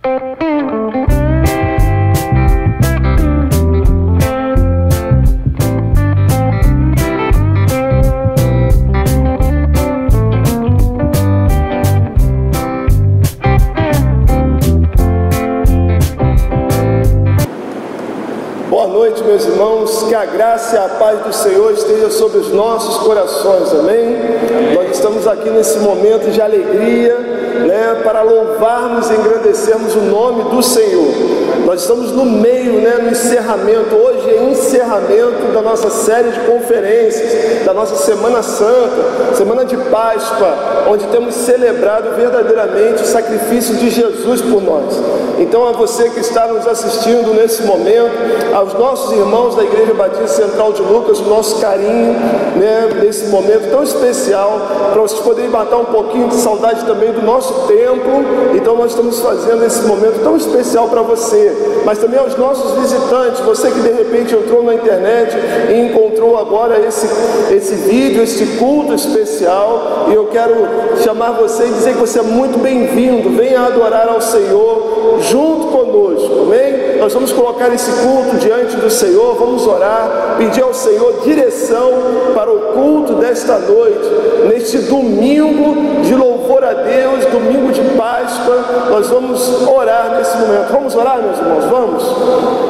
Boa noite, meus irmãos, que a graça e a paz do Senhor esteja sobre os nossos corações, amém? Nós estamos aqui nesse momento de alegria, né, para louvarmos e engrandecermos o nome do Senhor. Nós estamos no meio, no encerramento, hoje é encerramento da nossa série de conferências, da nossa Semana Santa, Semana de Páscoa, onde temos celebrado verdadeiramente o sacrifício de Jesus por nós. Então, a você que está nos assistindo nesse momento, aos nossos irmãos da Igreja Batista Central de Lucas, o nosso carinho, nesse momento tão especial, para vocês poderem matar um pouquinho de saudade também do nosso templo. Então, nós estamos fazendo esse momento tão especial para você, mas também aos nossos visitantes, você que de repente entrou na internet e encontrou agora esse vídeo, esse culto especial, e eu quero chamar você e dizer que você é muito bem-vindo. Venha adorar ao Senhor junto conosco, amém? Nós vamos colocar esse culto diante do Senhor, vamos orar, pedir ao Senhor direção para o culto desta noite, neste domingo de louvor a Deus, domingo de Páscoa. Nós vamos orar nesse momento. Vamos orar, meus irmãos? Vamos?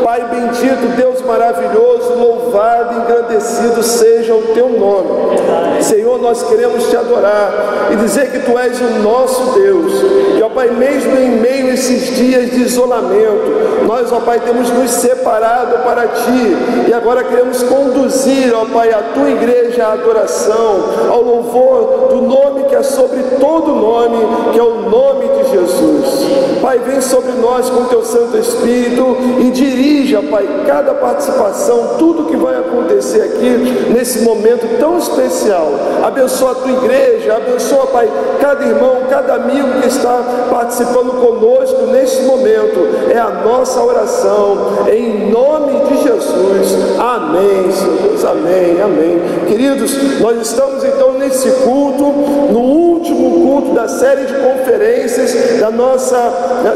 Pai bendito, Deus maravilhoso, louvado e engrandecido seja o teu nome. Senhor, nós queremos te adorar e dizer que tu és o nosso Deus. E, ó Pai, mesmo em meio a esses dias de isolamento, nós, ó Pai, temos nos separado para ti, e agora queremos conduzir, ó Pai, a tua igreja à adoração, ao louvor do nome que é sobre todo nome, que é o nome de Jesus. Pai, vem sobre nós com teu Santo Espírito e dirija, Pai, cada participação, tudo que vai acontecer aqui nesse momento tão especial. Abençoa a tua igreja, abençoa, Pai, cada irmão, cada amigo que está participando conosco neste momento. É a nossa oração, em nome de Jesus. Amém, Senhor Deus, amém, amém. Queridos, nós estamos então nesse culto, no último culto da série de conferências da nossa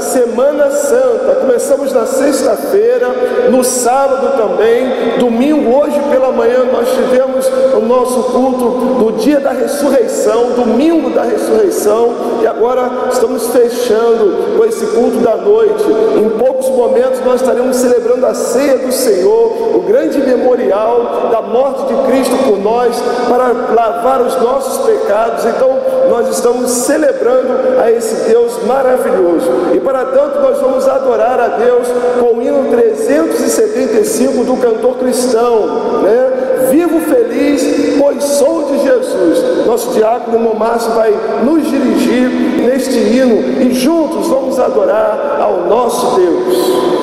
Semana Santa. Começamos na sexta-feira, no sábado também, domingo, hoje pela manhã nós tivemos o nosso culto no dia da ressurreição, domingo da ressurreição, e agora estamos fechando com esse culto da noite. Em poucos momentos nós estaremos celebrando a ceia do Senhor, o grande memorial da morte de Cristo por nós, para lavar os nossos pecados. Então nós estamos celebrando a esse Deus maravilhoso, e para tanto nós vamos adorar a Deus com o hino 375 do cantor cristão, Vivo feliz, pois sou de Jesus. Nosso diácono irmão Márcio vai nos dirigir neste hino, e juntos vamos adorar ao nosso Deus.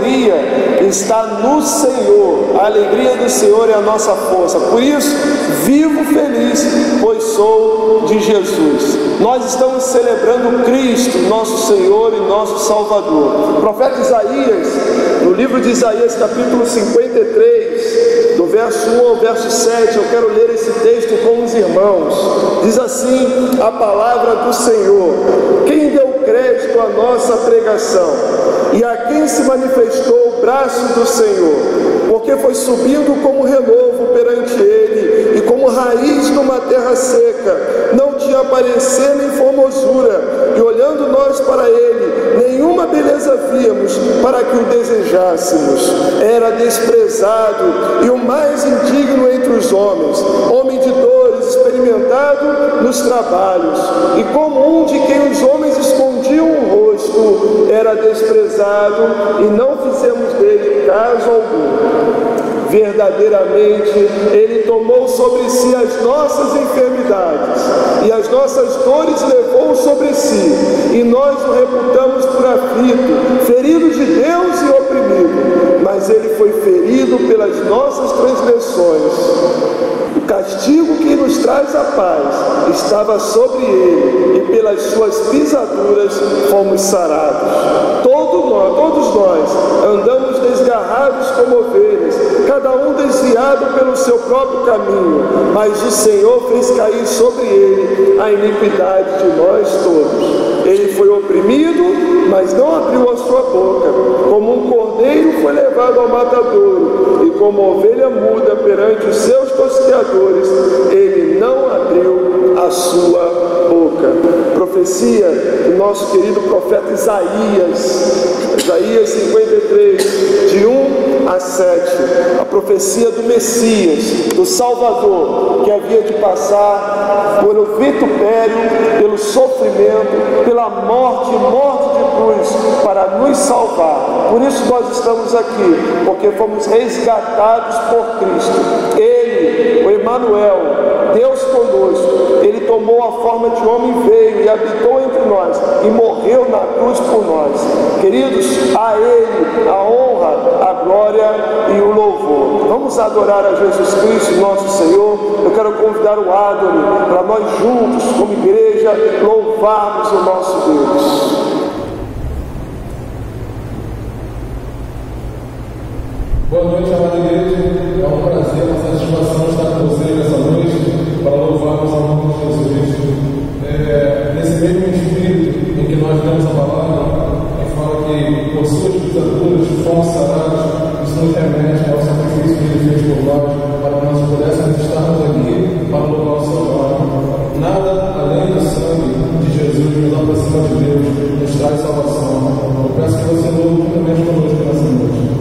alegria está no Senhor. A alegria do Senhor é a nossa força. Por isso, vivo feliz, pois sou de Jesus. Nós estamos celebrando Cristo, nosso Senhor e nosso Salvador. O profeta Isaías, no livro de Isaías, capítulo 53, do verso 1 ao verso 7, eu quero ler esse texto com os irmãos. Diz assim a palavra do Senhor: quem deu crédito à nossa pregação, e a quem se manifestou o braço do Senhor? Porque foi subindo como renovo perante ele, e como raiz numa terra seca, não tinha parecer nem formosura, e olhando nós para ele, nenhuma beleza víamos para que o desejássemos. Era desprezado e o mais indigno entre os homens, homem de dores, experimentado nos trabalhos, e como um de quem os homens escondiam o rosto, era desprezado e não fizemos dele caso algum. Verdadeiramente ele tomou sobre si as nossas enfermidades e as nossas dores levou sobre si, e nós o reputamos por aflito, ferido de Deus e oprimido. Mas ele foi ferido pelas nossas transgressões, o castigo que nos traz a paz estava sobre ele, e pelas suas pisaduras fomos sarados. Todos nós andamos desgarrados como ovelhas, cada um desviado pelo seu próprio caminho, mas o Senhor fez cair sobre ele a iniquidade de nós todos. Ele foi oprimido, mas não abriu a sua boca. Como um cordeiro foi levado ao matadouro, e como ovelha muda perante os seus tosqueadores, ele não abriu a sua boca. Profecia do nosso querido profeta Isaías, Isaías 53, de 1 a 7, a profecia do Messias, do Salvador, que havia de passar pelo vitupério, pelo sofrimento, pela morte de cruz, para nos salvar. Por isso nós estamos aqui, porque fomos resgatados por Cristo. Ele, o Emanuel, Deus conosco, ele tomou a forma de homem, veio e habitou entre nós e morreu na cruz por nós. Queridos, a ele a honra, a glória e o louvor. Vamos adorar a Jesus Cristo, nosso Senhor. Eu quero convidar o Adoni para nós juntos, como igreja, louvarmos o nosso Deus. Boa noite, amada igreja. É um prazer, uma satisfação estar com vocês nessa noite para louvarmos ao nome de Jesus. Nesse mesmo espírito em que nós lemos a palavra, que fala que por suas pisaduras fomos sarados, isso nos remete ao sacrifício que ele fez por nós, para que nós pudéssemos estarmos aqui para louvar o seu nome. Nada além do sangue de Jesus nos aproxima de Deus, nos traz salvação. Eu peço que você louve juntamente conosco nessa noite.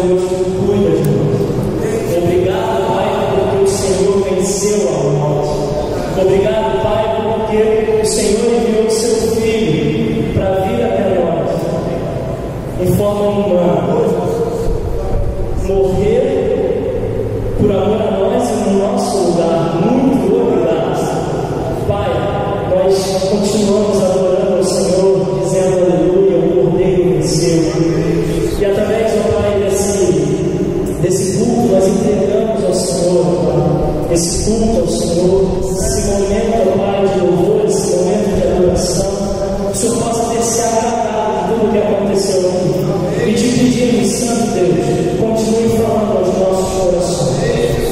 Deus que cuida de nós. Obrigado, Pai, porque o Senhor venceu a morte. Obrigado, Pai, porque o Senhor enviou o seu Filho para vir até nós, em forma humana, morrer por amor a nós e no nosso lugar. Muito obrigado. Pai, nós continuamos adorando ao Senhor, dizendo aleluia, o Cordeiro venceu. E através, ó Pai, desse culto, nós entregamos ao Senhor, Pai, esse culto ao Senhor, esse momento, ó Pai, de louvor, esse momento de adoração, que o Senhor possa ter se agradado de tudo o que aconteceu aqui. E te pedimos, Santo Deus, continue falando aos nossos corações.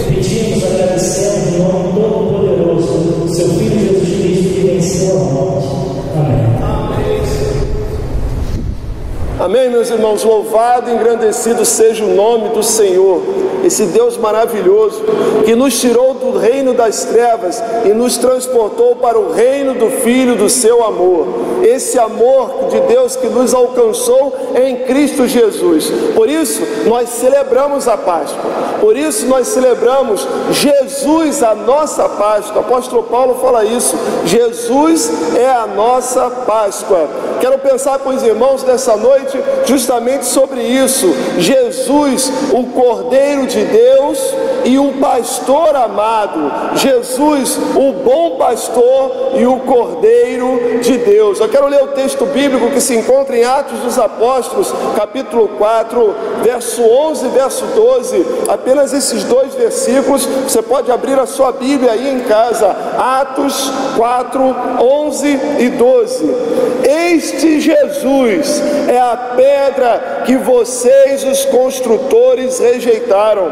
Pedimos, agradecemos em nome todo-poderoso do seu Filho Jesus Cristo, que venceu a morte. Amém. Amém, meus irmãos. Louvado e engrandecido seja o nome do Senhor, esse Deus maravilhoso que nos tirou do reino das trevas e nos transportou para o reino do Filho do seu amor. Esse amor de Deus que nos alcançou em Cristo Jesus. Por isso nós celebramos a Páscoa. Por isso nós celebramos Jesus, a nossa Páscoa. O apóstolo Paulo fala isso. Jesus é a nossa Páscoa. Quero pensar com os irmãos nessa noite justamente sobre isso. Jesus, o Cordeiro de Deus e o pastor amado. Jesus, o bom pastor e o Cordeiro de Deus. Eu quero ler o texto bíblico que se encontra em Atos dos Apóstolos, capítulo 4, verso 11 e verso 12. Apenas esses dois versículos. Você pode abrir a sua Bíblia aí em casa. Atos 4, 11 e 12. Este Jesus é a pedra que vocês, os construtores, rejeitaram,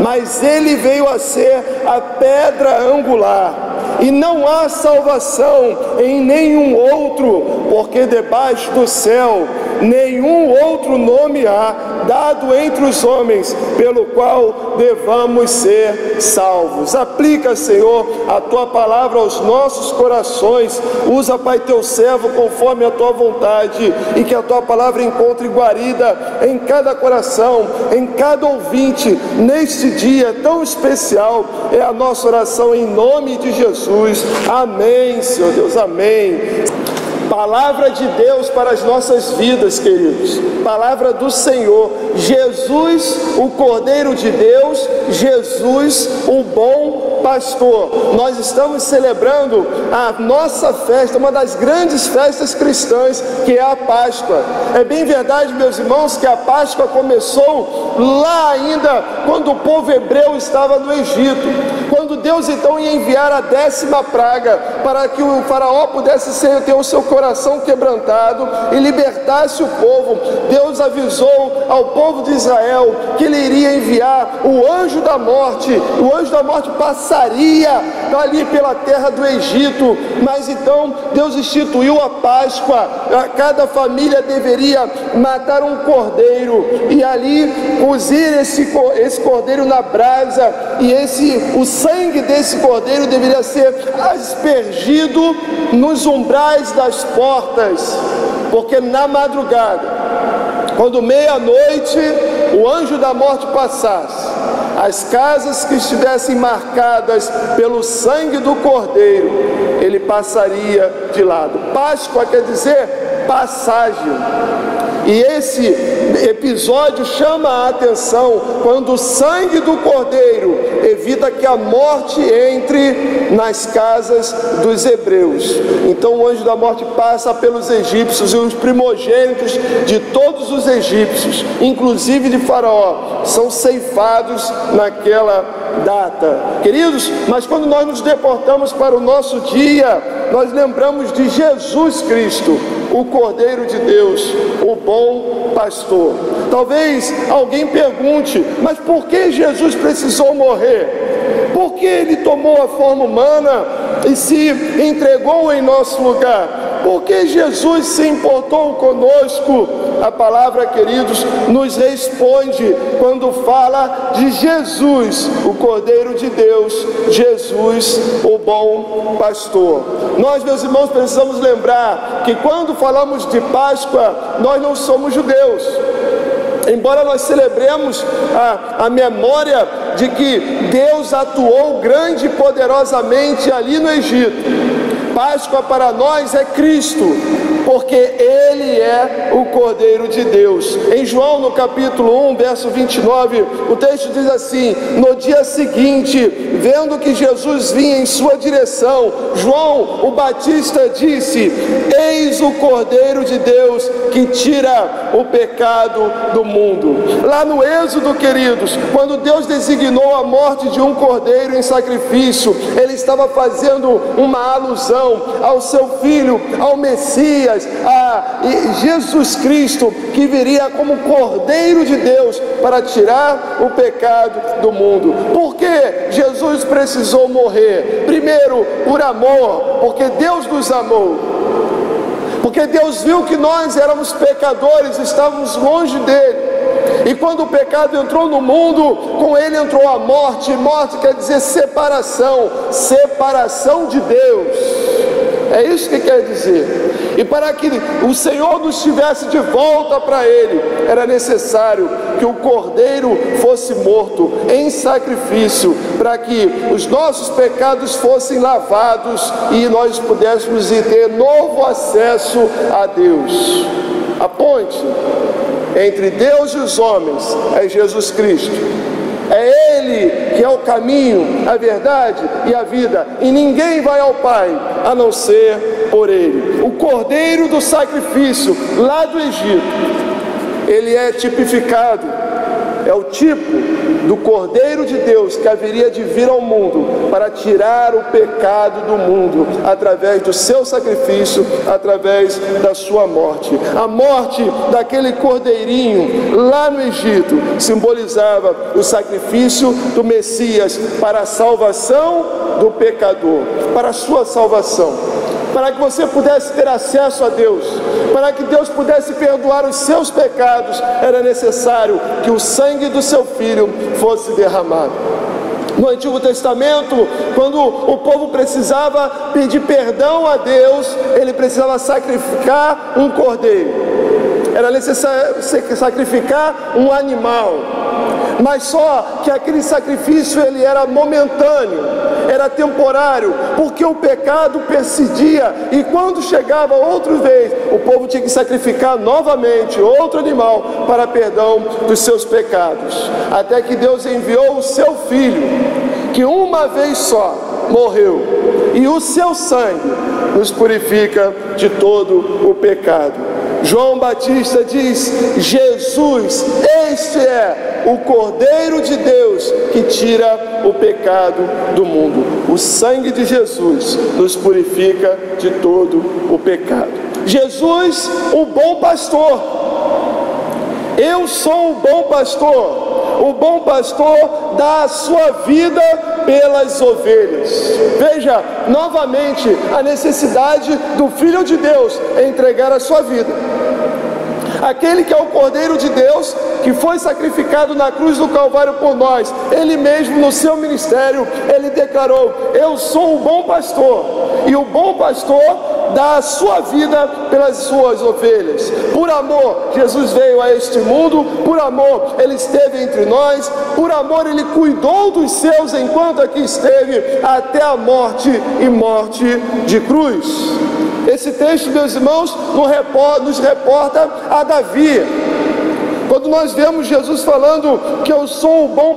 mas ele veio a ser a pedra angular. E não há salvação em nenhum outro, porque debaixo do céu nenhum outro nome há dado entre os homens pelo qual devamos ser salvos. Aplica, Senhor, a tua palavra aos nossos corações. Usa, Pai, teu servo conforme a tua vontade, e que a tua palavra encontre guarida em cada coração, em cada ouvinte, neste dia tão especial. É a nossa oração em nome de Jesus. Amém, Senhor Deus, amém. Palavra de Deus para as nossas vidas, queridos. Palavra do Senhor. Jesus, o Cordeiro de Deus. Jesus, o bom pastor. Nós estamos celebrando a nossa festa, uma das grandes festas cristãs, que é a Páscoa. É bem verdade, meus irmãos, que a Páscoa começou lá ainda quando o povo hebreu estava no Egito. Quando Deus então ia enviar a 10ª praga para que o faraó pudesse ter o seu coração quebrantado e libertasse o povo, Deus avisou ao povo de Israel que ele iria enviar o anjo da morte. O anjo da morte passaria ali pela terra do Egito, mas então Deus instituiu a Páscoa. Cada família deveria matar um cordeiro e ali cozir esse cordeiro na brasa, e o sangue desse cordeiro deveria ser aspergido nos umbrais das portas, porque na madrugada, quando meia-noite o anjo da morte passasse, as casas que estivessem marcadas pelo sangue do cordeiro, ele passaria de lado. Páscoa quer dizer passagem. E esse episódio chama a atenção quando o sangue do cordeiro evita que a morte entre nas casas dos hebreus. Então o anjo da morte passa pelos egípcios, e os primogênitos de todos os egípcios, inclusive de Faraó, são ceifados naquela data. Queridos, mas quando nós nos deportamos para o nosso dia, nós lembramos de Jesus Cristo, o Cordeiro de Deus, o bom pastor. Talvez alguém pergunte: mas por que Jesus precisou morrer? Por que ele tomou a forma humana e se entregou em nosso lugar? Por que Jesus se importou conosco? A palavra, queridos, nos responde quando fala de Jesus, o Cordeiro de Deus, Jesus, o bom pastor. Nós, meus irmãos, precisamos lembrar que quando falamos de Páscoa, nós não somos judeus. Embora nós celebremos a memória de que Deus atuou grande e poderosamente ali no Egito, Páscoa para nós é Cristo, porque Ele é o Cordeiro de Deus. Em João, no capítulo 1, verso 29, o texto diz assim: no dia seguinte, vendo que Jesus vinha em sua direção, João o Batista disse: eis o Cordeiro de Deus que tira o pecado do mundo. Lá no Êxodo, queridos, quando Deus designou a morte de um cordeiro em sacrifício, Ele estava fazendo uma alusão ao seu Filho, ao Messias, a Jesus Cristo, que viria como Cordeiro de Deus para tirar o pecado do mundo. Por que Jesus precisou morrer? Primeiro, por amor, porque Deus nos amou. Porque Deus viu que nós éramos pecadores, estávamos longe dele. E quando o pecado entrou no mundo, com ele entrou a morte. Morte quer dizer separação, separação de Deus. É isso que quer dizer. E para que o Senhor nos tivesse de volta para Ele, era necessário que o Cordeiro fosse morto em sacrifício, para que os nossos pecados fossem lavados e nós pudéssemos ter novo acesso a Deus. A ponte entre Deus e os homens é Jesus Cristo. É Ele que é o caminho, a verdade e a vida, e ninguém vai ao Pai a não ser por Ele. O Cordeiro do sacrifício lá do Egito, ele é tipificado, é o tipo do Cordeiro de Deus que haveria de vir ao mundo para tirar o pecado do mundo através do seu sacrifício, através da sua morte. A morte daquele cordeirinho lá no Egito simbolizava o sacrifício do Messias para a salvação do pecador, para a sua salvação. Para que você pudesse ter acesso a Deus, para que Deus pudesse perdoar os seus pecados, era necessário que o sangue do seu Filho fosse derramado. No Antigo Testamento, quando o povo precisava pedir perdão a Deus, ele precisava sacrificar um cordeiro. Era necessário sacrificar um animal. Mas só que aquele sacrifício ele era momentâneo, era temporário, porque o pecado persidia, e quando chegava outra vez, o povo tinha que sacrificar novamente outro animal para perdão dos seus pecados. Até que Deus enviou o seu Filho, que uma vez só morreu, e o seu sangue nos purifica de todo o pecado. João Batista diz: Jesus, este é o Cordeiro de Deus que tira o pecado do mundo. O sangue de Jesus nos purifica de todo o pecado. Jesus, o bom pastor. Eu sou o bom pastor. O bom pastor dá a sua vida pelas ovelhas. Veja novamente a necessidade do Filho de Deus em entregar a sua vida. Aquele que é o Cordeiro de Deus, que foi sacrificado na cruz do Calvário por nós, ele mesmo no seu ministério, ele declarou: eu sou o bom pastor, e o bom pastor dá a sua vida pelas suas ovelhas. Por amor, Jesus veio a este mundo, por amor, ele esteve entre nós, por amor, ele cuidou dos seus enquanto aqui esteve, até a morte e morte de cruz. Esse texto, meus irmãos, nos reporta a Davi. Quando nós vemos Jesus falando que eu sou o bom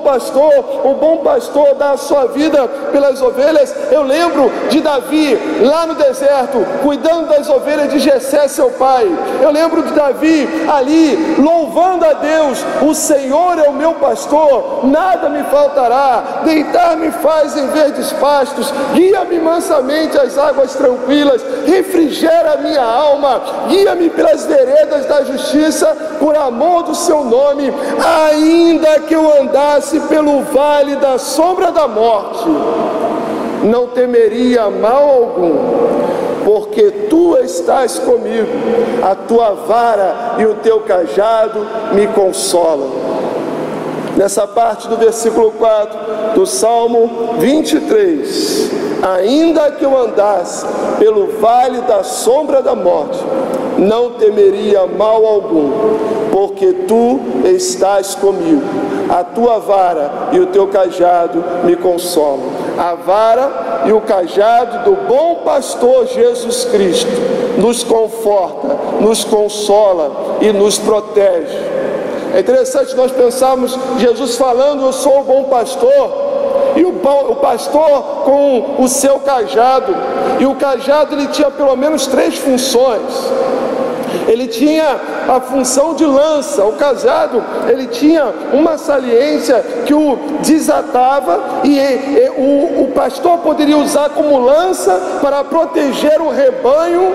pastor dá a sua vida pelas ovelhas, eu lembro de Davi lá no deserto, cuidando das ovelhas de Jessé, seu pai. Eu lembro de Davi ali, louvando a Deus: o Senhor é o meu pastor, nada me faltará, deitar-me faz em verdes pastos, guia-me mansamente às águas tranquilas, refrigera a minha alma, guia-me pelas veredas da justiça, por amor do seu nome. Ainda que eu andasse pelo vale da sombra da morte, não temeria mal algum, porque tu estás comigo, a tua vara e o teu cajado me consolam. Nessa parte do versículo 4 do Salmo 23, ainda que eu andasse pelo vale da sombra da morte, não temeria mal algum, porque tu estás comigo. A tua vara e o teu cajado me consolam. A vara e o cajado do bom pastor Jesus Cristo nos conforta, nos consola e nos protege. É interessante nós pensarmos Jesus falando: eu sou o bom pastor, e o pastor com o seu cajado. E o cajado, ele tinha pelo menos 3 funções. Ele tinha a função de lança. O cajado, ele tinha uma saliência que o desatava, e o pastor poderia usar como lança para proteger o rebanho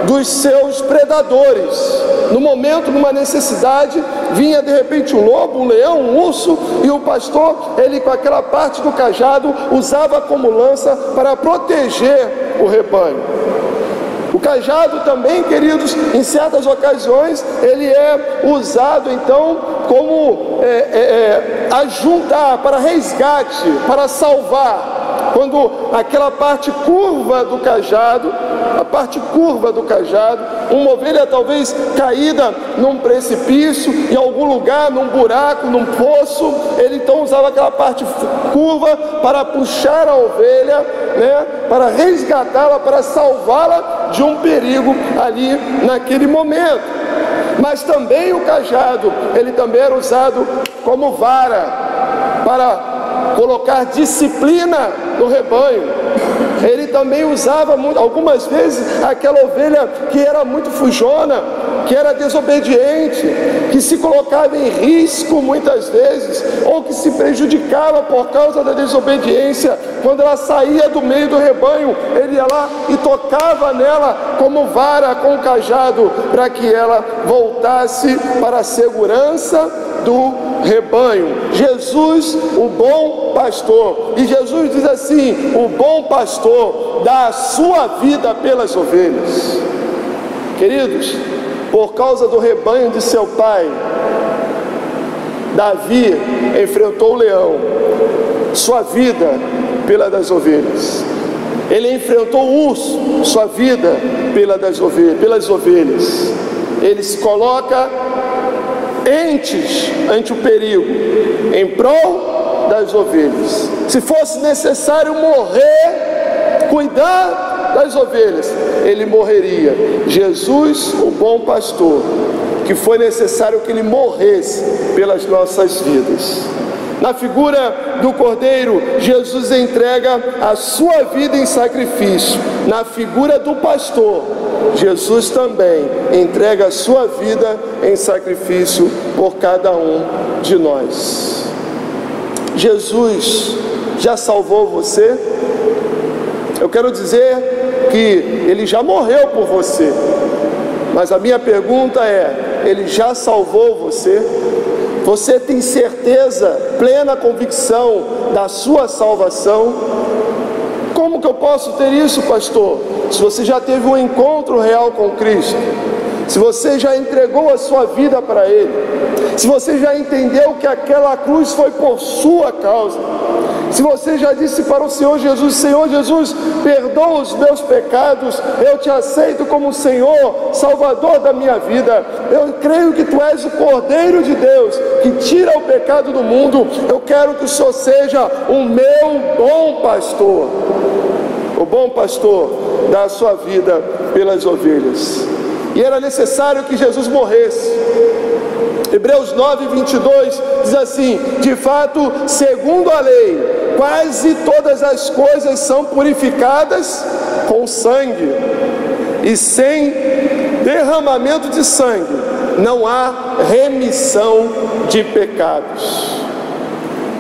dos seus predadores. No momento, numa necessidade, vinha de repente um lobo, um leão, um urso, e o pastor, ele com aquela parte do cajado, usava como lança para proteger o rebanho. O cajado também, queridos, em certas ocasiões, ele é usado então como ajudar, para resgate, para salvar. Quando aquela parte curva do cajado, uma ovelha talvez caída num precipício, em algum lugar, num buraco, num poço, ele então usava aquela parte curva para puxar a ovelha, né, para resgatá-la, para salvá-la de um perigo ali naquele momento. Mas também o cajado, ele também era usado como vara para colocar disciplina no rebanho. Ele também usava algumas vezes aquela ovelha que era muito fujona, que era desobediente, que se colocava em risco muitas vezes, ou que se prejudicava por causa da desobediência. Quando ela saía do meio do rebanho, ele ia lá e tocava nela como vara com o cajado, para que ela voltasse para a segurança do rebanho. Jesus, o bom pastor. E Jesus diz assim: o bom pastor dá a sua vida pelas ovelhas. Queridos, por causa do rebanho de seu pai, Davi enfrentou o leão, sua vida pela das ovelhas. Ele enfrentou o urso, sua vida pelas ovelhas. Ele se coloca ante o perigo, em prol das ovelhas. Se fosse necessário morrer, cuidar das ovelhas, ele morreria. Jesus, o bom pastor, que foi necessário que ele morresse pelas nossas vidas. Na figura do Cordeiro, Jesus entrega a sua vida em sacrifício. Na figura do pastor, Jesus também entrega a sua vida em sacrifício por cada um de nós. Jesus já salvou você? Eu quero dizer que ele já morreu por você, mas a minha pergunta é: ele já salvou você? Você tem certeza, plena convicção da sua salvação? Como que eu posso ter isso, pastor? Se você já teve um encontro real com Cristo, se você já entregou a sua vida para Ele, se você já entendeu que aquela cruz foi por sua causa, se você já disse para o Senhor Jesus: Senhor Jesus, perdoa os meus pecados, eu te aceito como Senhor, Salvador da minha vida, eu creio que Tu és o Cordeiro de Deus, que tira o pecado do mundo, eu quero que o Senhor seja o meu bom pastor. O bom pastor dá a sua vida pelas ovelhas, e era necessário que Jesus morresse. Hebreus 9:22 diz assim: de fato, segundo a lei, quase todas as coisas são purificadas com sangue, e sem derramamento de sangue não há remissão de pecados.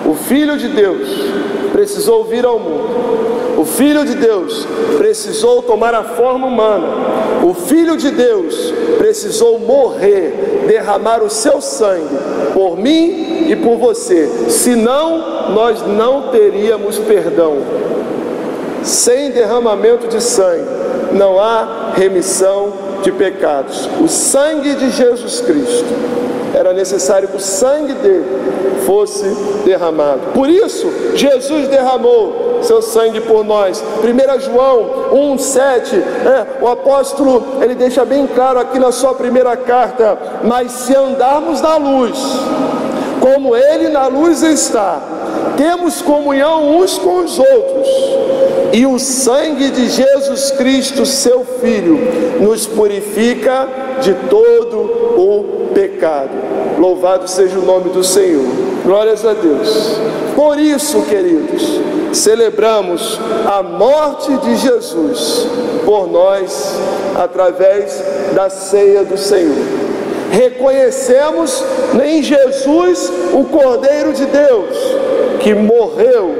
O Filho de Deus precisou vir ao mundo. O Filho de Deus precisou tomar a forma humana. O Filho de Deus precisou morrer, derramar o seu sangue por mim e por você. Senão, nós não teríamos perdão. Sem derramamento de sangue, não há remissão de pecados. O sangue de Jesus Cristo. Era necessário que o sangue dele fosse derramado. Por isso, Jesus derramou seu sangue por nós. 1 João 1,7, o apóstolo, ele deixa bem claro aqui na sua primeira carta: mas se andarmos na luz, como ele na luz está, temos comunhão uns com os outros, e o sangue de Jesus Cristo, seu Filho, nos purifica de todo o pecado. Louvado seja o nome do Senhor. Glórias a Deus. Por isso, queridos, celebramos a morte de Jesus por nós através da ceia do Senhor. Reconhecemos em Jesus o Cordeiro de Deus, que morreu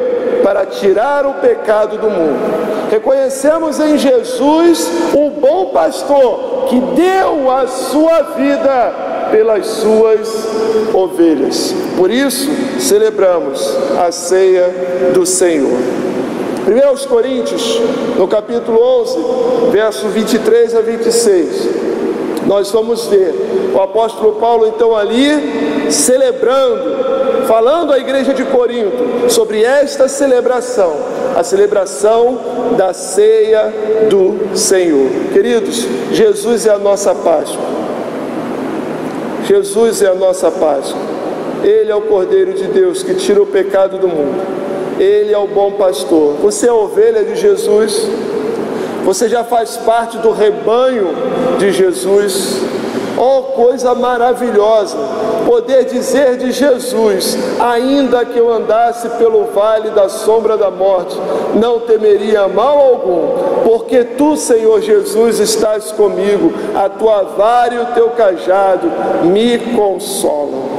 para tirar o pecado do mundo. Reconhecemos em Jesus o bom pastor, que deu a sua vida pelas suas ovelhas. Por isso, celebramos a ceia do Senhor. 1 Coríntios, no capítulo 11, verso 23 a 26, nós vamos ver o apóstolo Paulo então ali celebrando, falando à igreja de Corinto sobre esta celebração, a celebração da ceia do Senhor. Queridos, Jesus é a nossa Páscoa. Jesus é a nossa Páscoa. Ele é o Cordeiro de Deus que tira o pecado do mundo. Ele é o bom pastor. Você é a ovelha de Jesus. Você já faz parte do rebanho de Jesus. Oh, coisa maravilhosa poder dizer de Jesus: ainda que eu andasse pelo vale da sombra da morte, não temeria mal algum, porque tu, Senhor Jesus, estás comigo, a tua vara e o teu cajado me consolam.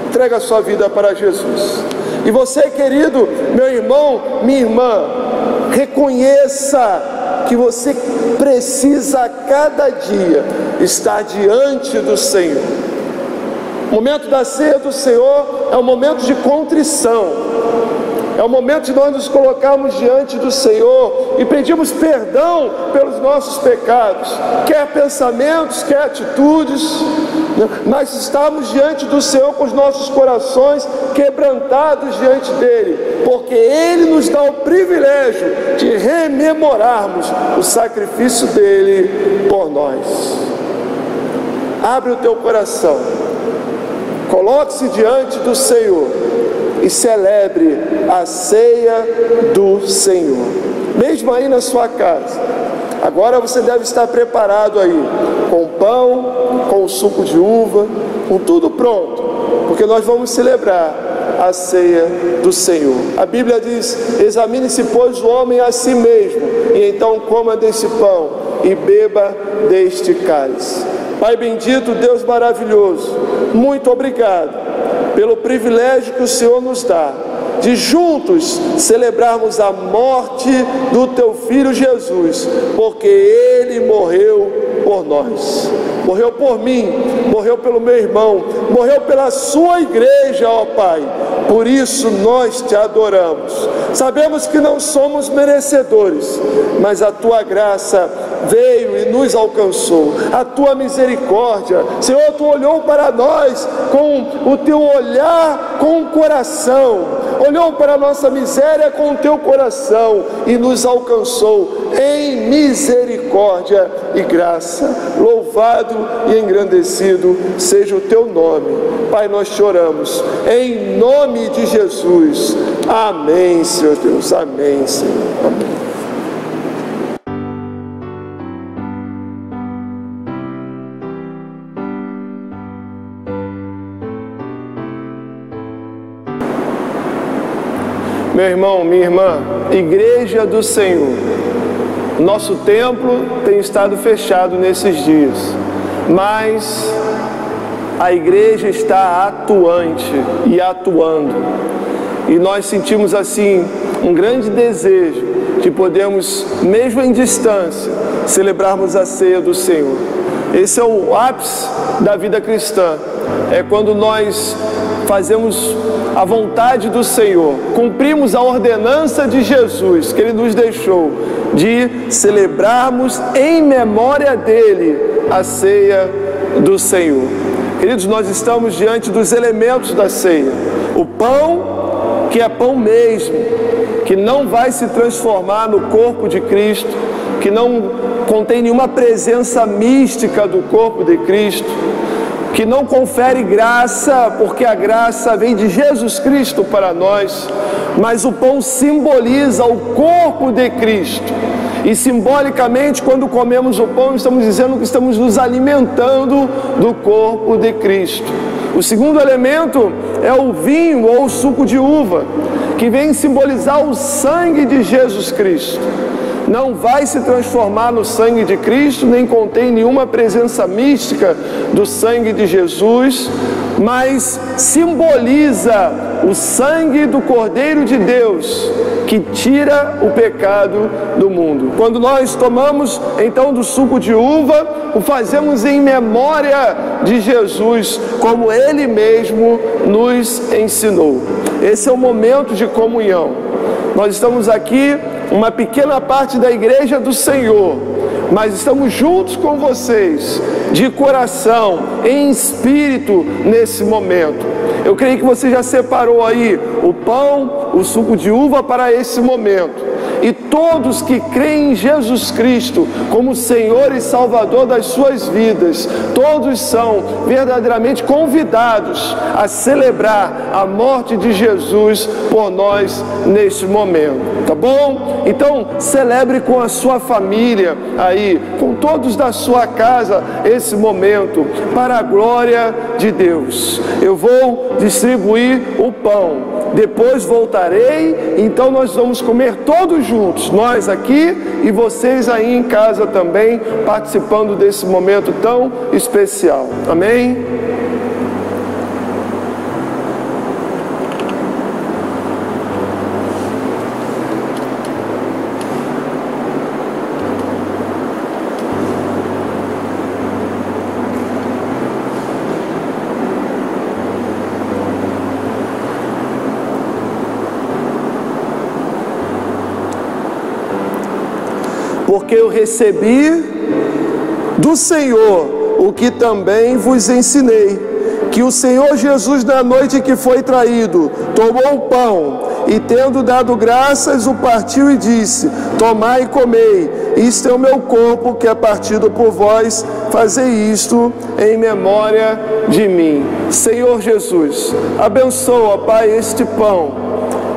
Entrega a sua vida para Jesus. E você, querido, meu irmão, minha irmã, reconheça que você precisa a cada dia estar diante do Senhor. O momento da ceia do Senhor é um momento de contrição. É o momento de nós nos colocarmos diante do Senhor e pedirmos perdão pelos nossos pecados, quer pensamentos, quer atitudes. Nós estamos diante do Senhor com os nossos corações quebrantados diante dEle, porque Ele nos dá o privilégio de rememorarmos o sacrifício dEle por nós. Abre o teu coração, coloque-se diante do Senhor e celebre a ceia do Senhor, mesmo aí na sua casa. Agora você deve estar preparado aí, com pão, com suco de uva, com tudo pronto, porque nós vamos celebrar a ceia do Senhor. A Bíblia diz: examine-se, pois, o homem a si mesmo, e então coma deste pão e beba deste cálice. Pai bendito, Deus maravilhoso, muito obrigado pelo privilégio que o Senhor nos dá de juntos celebrarmos a morte do teu Filho Jesus, porque Ele morreu por nós, morreu por mim, morreu pelo meu irmão, morreu pela sua igreja, ó Pai. Por isso nós te adoramos. Sabemos que não somos merecedores, mas a tua graça veio e nos alcançou, a tua misericórdia, Senhor, tu olhou para nós com o teu olhar, com o coração, olhou para a nossa miséria com o teu coração e nos alcançou em misericórdia e graça. Louvado e engrandecido seja o teu nome, Pai. Nós choramos em nome de Jesus. Amém, Senhor Deus. Amém, Senhor. Amém. Meu irmão, minha irmã, igreja do Senhor, nosso templo tem estado fechado nesses dias, mas a igreja está atuante e atuando, e nós sentimos assim um grande desejo de podermos, mesmo em distância, celebrarmos a ceia do Senhor. Esse é o ápice da vida cristã, é quando nós fazemos a vontade do Senhor, cumprimos a ordenança de Jesus que Ele nos deixou, de celebrarmos em memória dEle a ceia do Senhor. Queridos, nós estamos diante dos elementos da ceia. O pão, que é pão mesmo, que não vai se transformar no corpo de Cristo, que não contém nenhuma presença mística do corpo de Cristo, que não confere graça, porque a graça vem de Jesus Cristo para nós, mas o pão simboliza o corpo de Cristo. E simbolicamente, quando comemos o pão, estamos dizendo que estamos nos alimentando do corpo de Cristo. O segundo elemento é o vinho ou o suco de uva, que vem simbolizar o sangue de Jesus Cristo. Não vai se transformar no sangue de Cristo, nem contém nenhuma presença mística do sangue de Jesus, mas simboliza o sangue do Cordeiro de Deus, que tira o pecado do mundo. Quando nós tomamos então do suco de uva, o fazemos em memória de Jesus, como Ele mesmo nos ensinou. Esse é o momento de comunhão. Nós estamos aqui, uma pequena parte da igreja do Senhor, mas estamos juntos com vocês, de coração, em espírito, nesse momento. Eu creio que você já separou aí o pão, o suco de uva para esse momento. E todos que creem em Jesus Cristo como Senhor e Salvador das suas vidas, todos são verdadeiramente convidados a celebrar a morte de Jesus por nós neste momento, tá bom? Então, celebre com a sua família aí, com todos da sua casa, esse momento, para a glória de Deus. Eu vou distribuir o pão. Depois voltarei, então nós vamos comer todos juntos, nós aqui e vocês aí em casa também, participando desse momento tão especial. Amém? Porque eu recebi do Senhor o que também vos ensinei, que o Senhor Jesus, na noite que foi traído, tomou o pão e, tendo dado graças, o partiu e disse: tomai e comei, isto é o meu corpo que é partido por vós, fazei isto em memória de mim. Senhor Jesus, abençoa, Pai, este pão,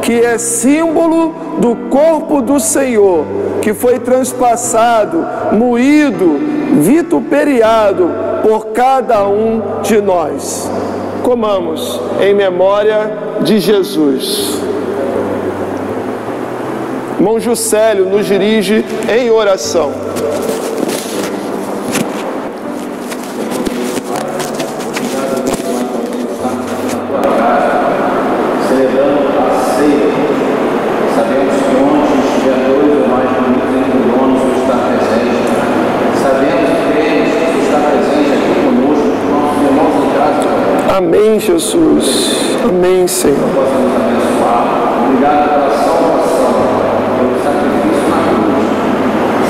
que é símbolo do corpo do Senhor, que foi transpassado, moído, vituperiado por cada um de nós. Comamos em memória de Jesus. Irmão Juscelio nos dirige em oração. Amém, Jesus. Amém, Senhor. Obrigado pela salvação, pelo sacrifício na cruz.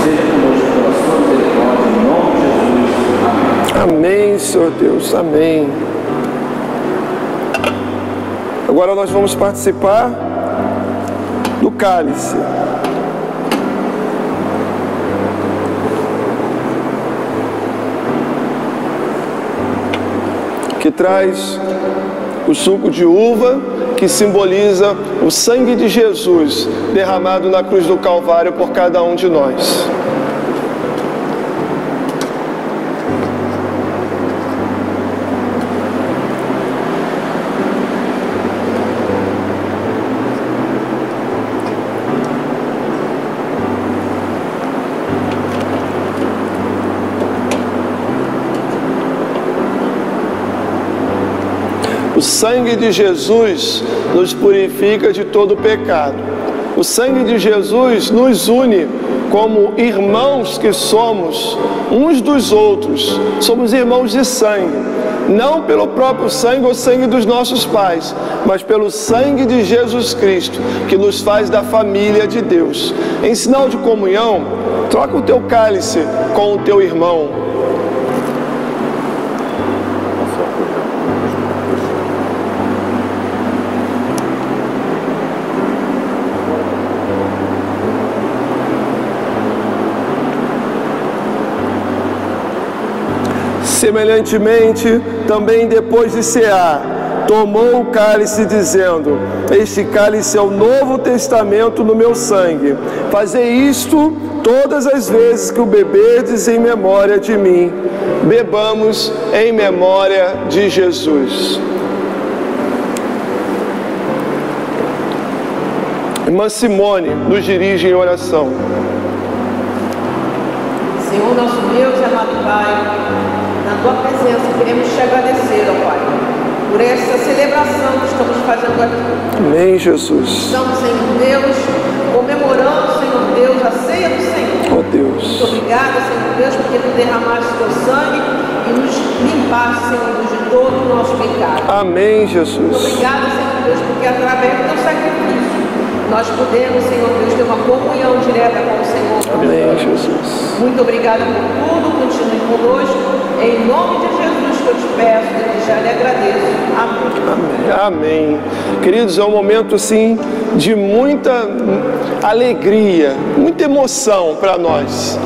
Seja conosco pela sua misericórdia, em nome de Jesus. Amém. Amém, Senhor Deus. Amém. Agora nós vamos participar do cálice. Que traz o suco de uva, que simboliza o sangue de Jesus derramado na cruz do Calvário por cada um de nós. O sangue de Jesus nos purifica de todo pecado. O sangue de Jesus nos une como irmãos que somos uns dos outros. Somos irmãos de sangue, não pelo próprio sangue ou sangue dos nossos pais, mas pelo sangue de Jesus Cristo, que nos faz da família de Deus. Em sinal de comunhão, troca o teu cálice com o teu irmão. Semelhantemente, também depois de cear, tomou o cálice, dizendo: este cálice é o novo testamento no meu sangue. Fazei isto todas as vezes que o beberdes em memória de mim. Bebamos em memória de Jesus. Irmã Simone nos dirige em oração. Senhor nosso Deus e amado Pai, na Tua presença queremos Te agradecer, ó Pai, por essa celebração que estamos fazendo aqui. Amém, Jesus. Estamos, Senhor Deus, comemorando, Senhor Deus, a ceia do Senhor. Ó Deus. Muito obrigada, Senhor Deus, porque Tu derramaste Teu sangue e nos limpaste, Senhor Deus, de todo o nosso pecado. Amém, Jesus. Muito obrigada, Senhor Deus, porque através do Teu sacrifício nós podemos, Senhor Deus, ter uma comunhão direta com o Senhor. Amém, Jesus. Muito obrigada por tudo, continue conosco. Em nome de Jesus que eu te peço, desde já lhe agradeço. Amém. Amém. Amém. Queridos, é um momento assim de muita alegria, muita emoção para nós.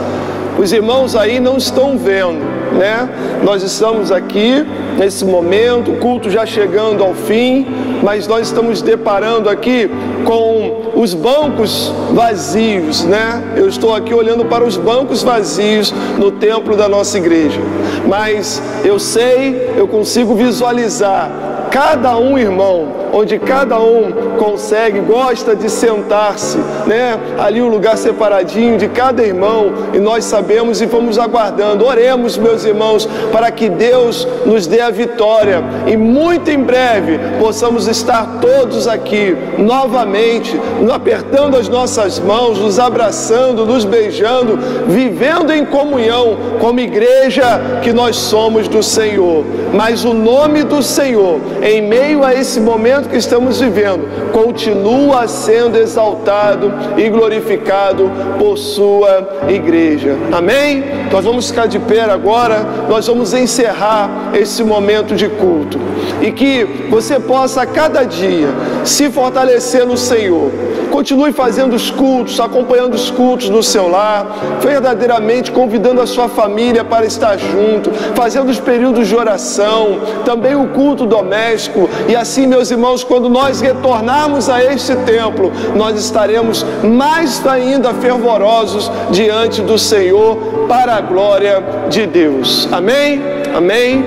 Os irmãos aí não estão vendo, né? Nós estamos aqui nesse momento, o culto já chegando ao fim, mas nós estamos deparando aqui com os bancos vazios, né? Eu estou aqui olhando para os bancos vazios no templo da nossa igreja, mas eu sei, eu consigo visualizar cada um irmão, onde cada um consegue, gosta de sentar-se, né? Ali um lugar separadinho de cada irmão, e nós sabemos e vamos aguardando. Oremos, meus irmãos, para que Deus nos dê a vitória e muito em breve possamos estar todos aqui novamente, apertando as nossas mãos, nos abraçando, nos beijando, vivendo em comunhão como igreja que nós somos do Senhor. Mas o nome do Senhor, em meio a esse momento que estamos vivendo, continua sendo exaltado e glorificado por sua igreja. Amém? Nós vamos ficar de pé agora, nós vamos encerrar esse momento de culto. E que você possa a cada dia se fortalecer no Senhor. Continue fazendo os cultos, acompanhando os cultos no seu lar, verdadeiramente convidando a sua família para estar junto, fazendo os períodos de oração, também o culto doméstico. E assim, meus irmãos, quando nós retornarmos a este templo, nós estaremos mais ainda fervorosos diante do Senhor, para a glória de Deus. Amém? Amém?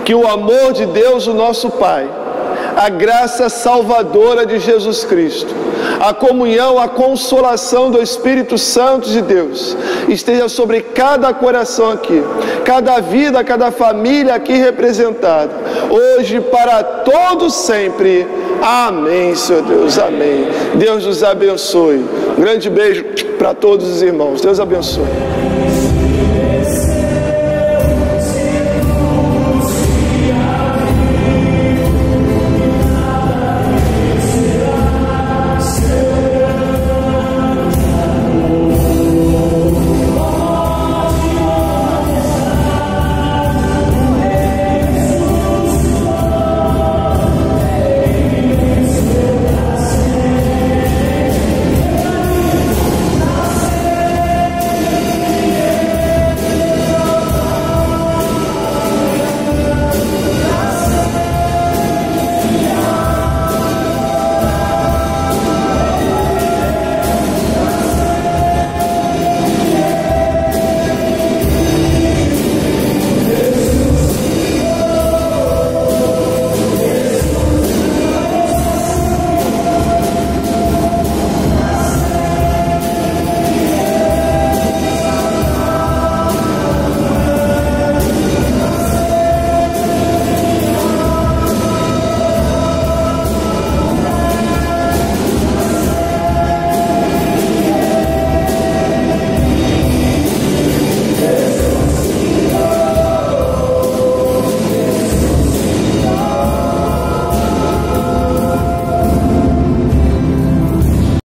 Que o amor de Deus, o nosso Pai, a graça salvadora de Jesus Cristo, a comunhão, a consolação do Espírito Santo de Deus esteja sobre cada coração aqui, cada vida, cada família aqui representada, hoje para todos sempre. Amém, Senhor Deus, amém. Deus nos abençoe. Um grande beijo para todos os irmãos. Deus abençoe.